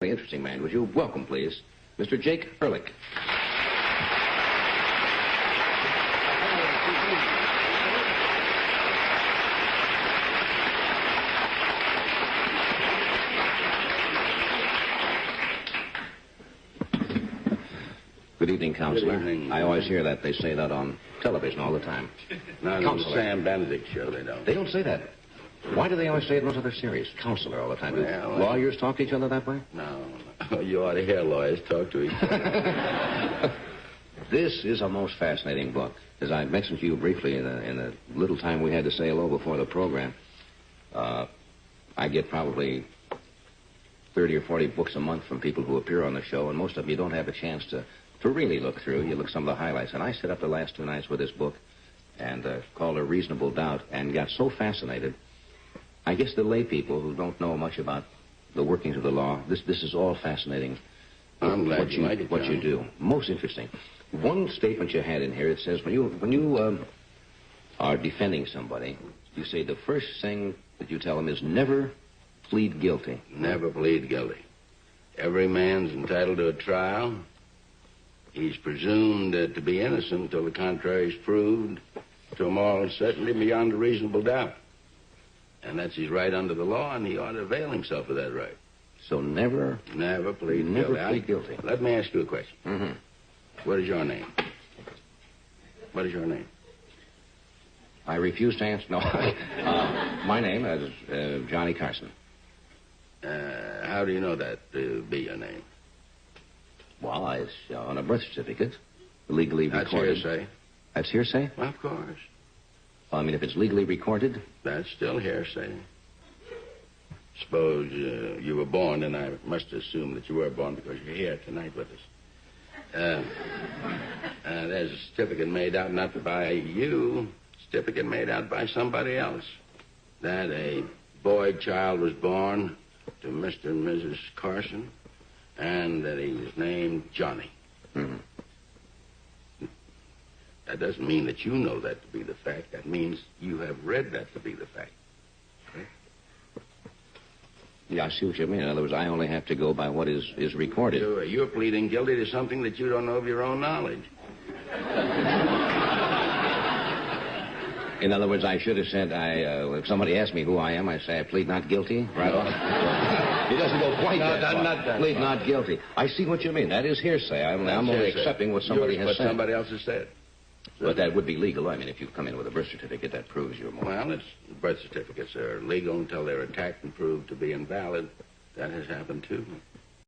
Interesting man. Would you welcome, please, Mr. Jake Ehrlich? Good evening, Counselor. Good evening. I always hear that. They say that on television all the time. Not on the Sam Benedict show, they don't. They don't say that. Why do they always say it in those other series? Counselor all the time. Well, Do lawyers talk to each other that way? No. You ought to hear lawyers talk to each other. This is a most fascinating book. As I mentioned to you briefly in the little time we had to say hello before the program, I get probably 30 or 40 books a month from people who appear on the show, and most of them you don't have a chance to really look through. You look some of the highlights. And I sat up the last 2 nights with this book and called A Reasonable Doubt and got so fascinated. I guess the lay people who don't know much about the workings of the law, this is all fascinating. I'm glad you like it, what you do. Most interesting. One statement you had in here, it says when you are defending somebody, you say the first thing that you tell them is never plead guilty. Never plead guilty. Every man's entitled to a trial. He's presumed to be innocent until the contrary is proved to a moral certainty beyond a reasonable doubt. And that's his right under the law, and he ought to avail himself of that right. So never plead guilty. Let me ask you a question. Mm-hmm. What is your name? What is your name? I refuse to answer. No. My name is Johnny Carson. How do you know that to be your name? Well, it's on a birth certificate, legally recorded. That's hearsay. That's hearsay? Well, of course. Well, I mean, if it's legally recorded? That's still hearsay. Suppose you were born, and I must assume that you were born because you're here tonight with us. There's a certificate made out not by you, certificate made out by somebody else. That a boy child was born to Mr. and Mrs. Carson, and that he was named Johnny. Mm-hmm. That doesn't mean that you know that to be the fact. That means you have read that to be the fact. Okay? Yeah, I see what you mean. In other words, I only have to go by what is recorded. You're pleading guilty to something that you don't know of your own knowledge. In other words, I should have said, if somebody asked me who I am, I say I plead not guilty, right off. It doesn't go quite that far. Not that plead far. not guilty. I see what you mean. That is hearsay. I'm only hearsay. accepting what somebody has said. What somebody else has said. But that would be legal. I mean, if you come in with a birth certificate, that proves you're more. Well, birth certificates are legal until they're attacked and proved to be invalid. That has happened, too.